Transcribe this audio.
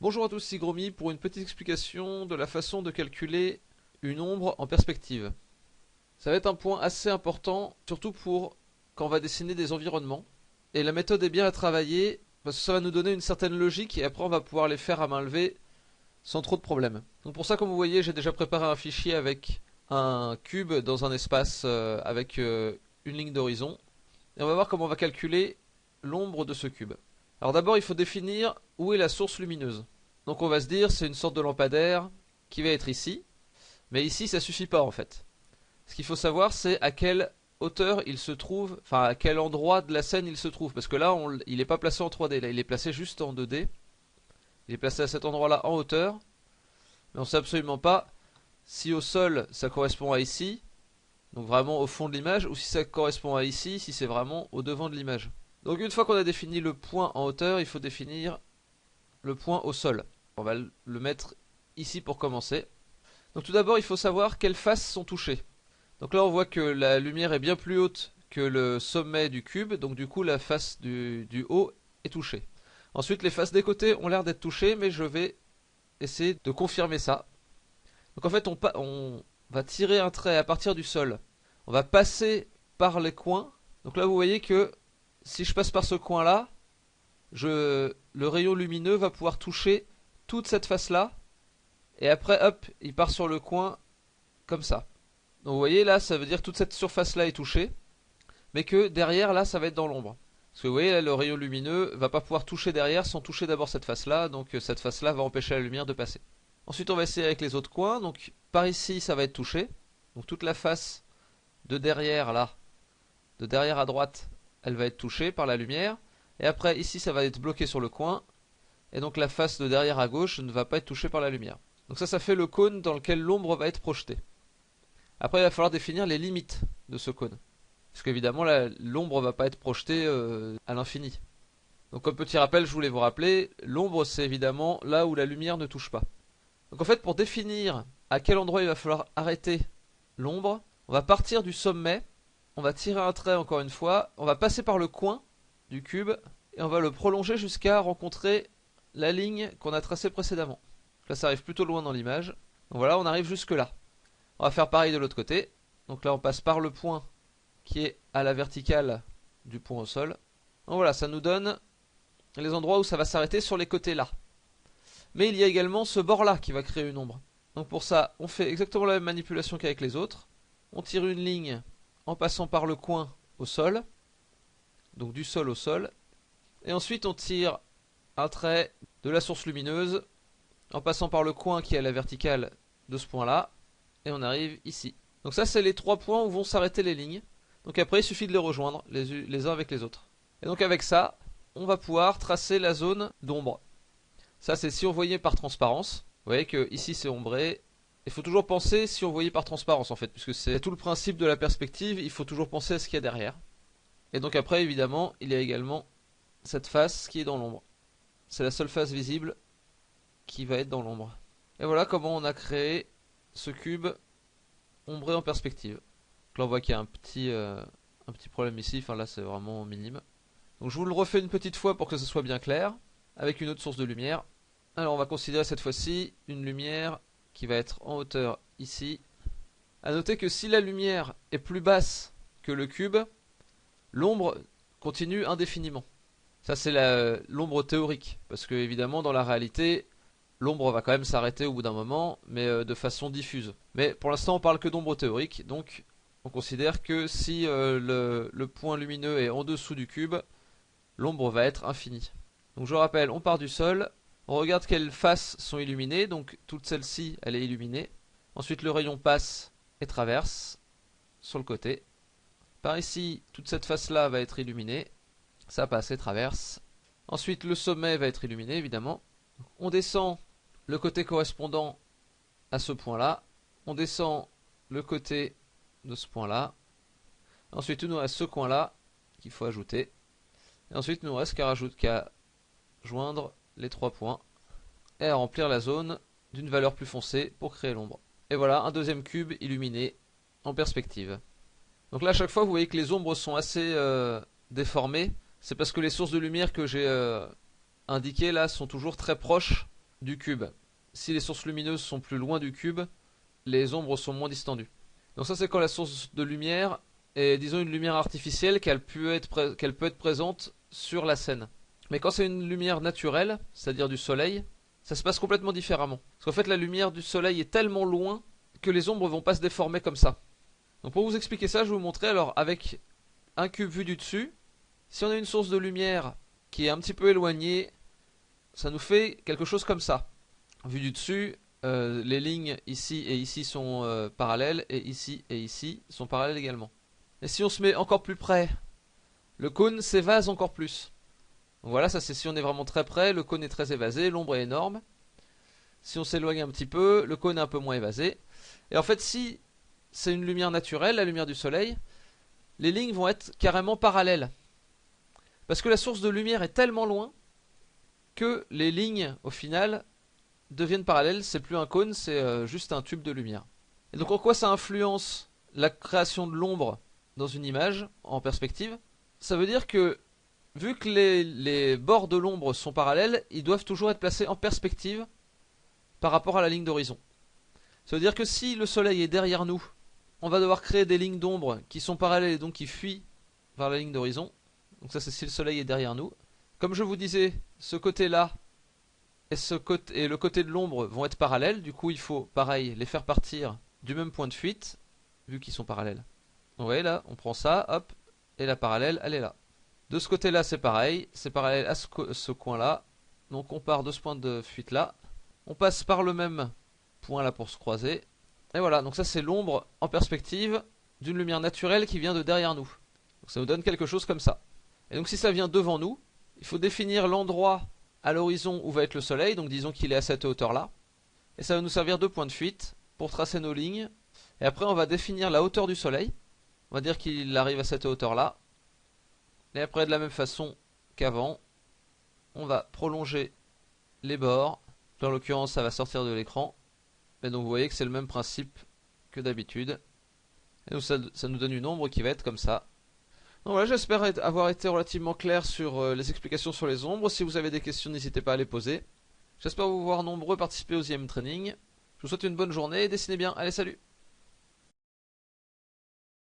Bonjour à tous, c'est Gromy pour une petite explication de la façon de calculer une ombre en perspective. Ça va être un point assez important, surtout pour quand on va dessiner des environnements. Et la méthode est bien à travailler parce que ça va nous donner une certaine logique et après on va pouvoir les faire à main levée sans trop de problèmes. Donc pour ça, comme vous voyez, j'ai déjà préparé un fichier avec un cube dans un espace avec une ligne d'horizon. Et on va voir comment on va calculer l'ombre de ce cube. Alors d'abord, il faut définir où est la source lumineuse. Donc on va se dire c'est une sorte de lampadaire qui va être ici. Mais ici ça suffit pas en fait. Ce qu'il faut savoir c'est à quelle hauteur il se trouve, enfin à quel endroit de la scène il se trouve. Parce que là il n'est pas placé en 3D, là il est placé juste en 2D. Il est placé à cet endroit là en hauteur. Mais on sait absolument pas si au sol ça correspond à ici. Donc vraiment au fond de l'image, ou si ça correspond à ici, si c'est vraiment au devant de l'image. Donc une fois qu'on a défini le point en hauteur, il faut définir le point au sol. On va le mettre ici pour commencer. Donc tout d'abord, il faut savoir quelles faces sont touchées. Donc là, on voit que la lumière est bien plus haute que le sommet du cube, donc du coup, la face du haut est touchée. Ensuite, les faces des côtés ont l'air d'être touchées, mais je vais essayer de confirmer ça. Donc en fait, on va tirer un trait à partir du sol. On va passer par les coins. Donc là, vous voyez que si je passe par ce coin-là, le rayon lumineux va pouvoir toucher toute cette face-là. Et après, hop, il part sur le coin comme ça. Donc vous voyez, là, ça veut dire que toute cette surface-là est touchée. Mais que derrière, là, ça va être dans l'ombre. Parce que vous voyez, là, le rayon lumineux va pas pouvoir toucher derrière sans toucher d'abord cette face-là. Donc cette face-là va empêcher la lumière de passer. Ensuite, on va essayer avec les autres coins. Donc par ici, ça va être touché. Donc toute la face de derrière, là, de derrière à droite, elle va être touchée par la lumière. Et après, ici, ça va être bloqué sur le coin. Et donc la face de derrière à gauche ne va pas être touchée par la lumière. Donc ça fait le cône dans lequel l'ombre va être projetée. Après, il va falloir définir les limites de ce cône. Parce qu'évidemment, l'ombre ne va pas être projetée à l'infini. Donc comme petit rappel, je voulais vous rappeler, l'ombre c'est évidemment là où la lumière ne touche pas. Donc en fait, pour définir à quel endroit il va falloir arrêter l'ombre, on va partir du sommet, on va tirer un trait encore une fois, on va passer par le coin du cube, et on va le prolonger jusqu'à rencontrer la ligne qu'on a tracée précédemment. Là, ça arrive plutôt loin dans l'image. Donc voilà, on arrive jusque là. On va faire pareil de l'autre côté. Donc là, on passe par le point qui est à la verticale du point au sol. Donc voilà, ça nous donne les endroits où ça va s'arrêter sur les côtés là. Mais il y a également ce bord là qui va créer une ombre. Donc pour ça, on fait exactement la même manipulation qu'avec les autres. On tire une ligne en passant par le coin au sol. Donc du sol au sol. Et ensuite, on tire un trait de la source lumineuse en passant par le coin qui est à la verticale de ce point là, et on arrive ici. Donc ça c'est les trois points où vont s'arrêter les lignes. Donc après il suffit de les rejoindre les uns avec les autres. Et donc avec ça, on va pouvoir tracer la zone d'ombre. Ça c'est si on voyait par transparence. Vous voyez que ici c'est ombré. Il faut toujours penser si on voyait par transparence en fait, puisque c'est tout le principe de la perspective, il faut toujours penser à ce qu'il y a derrière. Et donc après évidemment, il y a également cette face qui est dans l'ombre. C'est la seule face visible qui va être dans l'ombre. Et voilà comment on a créé ce cube ombré en perspective. Donc là on voit qu'il y a un petit problème ici, enfin là c'est vraiment minime. Donc je vous le refais une petite fois pour que ce soit bien clair, avec une autre source de lumière. Alors on va considérer cette fois-ci une lumière qui va être en hauteur ici. A noter que si la lumière est plus basse que le cube, l'ombre continue indéfiniment. Ça c'est l'ombre théorique, parce que évidemment dans la réalité, l'ombre va quand même s'arrêter au bout d'un moment, mais de façon diffuse. Mais pour l'instant on parle que d'ombre théorique, donc on considère que si le point lumineux est en dessous du cube, l'ombre va être infinie. Donc je rappelle, on part du sol, on regarde quelles faces sont illuminées, donc toute celle-ci elle est illuminée. Ensuite le rayon passe et traverse sur le côté. Par ici, toute cette face-là va être illuminée, ça passe et traverse. Ensuite le sommet va être illuminé évidemment. On descend le côté correspondant à ce point-là. On descend le côté de ce point-là. Ensuite, il nous reste ce coin-là qu'il faut ajouter. Et ensuite, il nous reste qu'à joindre les trois points et à remplir la zone d'une valeur plus foncée pour créer l'ombre. Et voilà, un deuxième cube illuminé en perspective. Donc là, à chaque fois, vous voyez que les ombres sont assez déformées. C'est parce que les sources de lumière que j'ai indiquées là sont toujours très proches du cube. Si les sources lumineuses sont plus loin du cube, les ombres sont moins distendues. Donc ça c'est quand la source de lumière est, disons, une lumière artificielle qu'elle peut être présente sur la scène. Mais quand c'est une lumière naturelle, c'est-à-dire du soleil, ça se passe complètement différemment. Parce qu'en fait la lumière du soleil est tellement loin que les ombres vont pas se déformer comme ça. Donc pour vous expliquer ça, je vais vous montrer alors avec un cube vu du dessus. Si on a une source de lumière qui est un petit peu éloignée, ça nous fait quelque chose comme ça. Vu du dessus, les lignes ici et ici sont parallèles, et ici sont parallèles également. Et si on se met encore plus près, le cône s'évase encore plus. Donc voilà, ça c'est si on est vraiment très près, le cône est très évasé, l'ombre est énorme. Si on s'éloigne un petit peu, le cône est un peu moins évasé. Et en fait, si c'est une lumière naturelle, la lumière du soleil, les lignes vont être carrément parallèles. Parce que la source de lumière est tellement loin que les lignes, au final, deviennent parallèles. C'est plus un cône, c'est juste un tube de lumière. Et donc en quoi ça influence la création de l'ombre dans une image en perspective? Ça veut dire que vu que les bords de l'ombre sont parallèles, ils doivent toujours être placés en perspective par rapport à la ligne d'horizon. Ça veut dire que si le soleil est derrière nous, on va devoir créer des lignes d'ombre qui sont parallèles et donc qui fuient vers la ligne d'horizon. Donc ça c'est si le soleil est derrière nous. Comme je vous disais, ce côté-là et le côté de l'ombre vont être parallèles. Du coup il faut pareil les faire partir du même point de fuite, vu qu'ils sont parallèles. Vous voyez là, on prend ça, hop, et la parallèle elle est là. De ce côté-là c'est pareil, c'est parallèle à ce coin-là. Donc on part de ce point de fuite là. On passe par le même point là pour se croiser. Et voilà, donc ça c'est l'ombre en perspective d'une lumière naturelle qui vient de derrière nous. Donc ça nous donne quelque chose comme ça. Et donc si ça vient devant nous, il faut définir l'endroit à l'horizon où va être le soleil. Donc disons qu'il est à cette hauteur là. Et ça va nous servir de point de fuite pour tracer nos lignes. Et après on va définir la hauteur du soleil. On va dire qu'il arrive à cette hauteur là. Et après de la même façon qu'avant, on va prolonger les bords. En l'occurrence ça va sortir de l'écran. Et donc vous voyez que c'est le même principe que d'habitude. Et donc ça nous donne une ombre qui va être comme ça. Donc voilà, j'espère avoir été relativement clair sur les explications sur les ombres. Si vous avez des questions, n'hésitez pas à les poser. J'espère vous voir nombreux participer au IM Training. Je vous souhaite une bonne journée et dessinez bien. Allez, salut!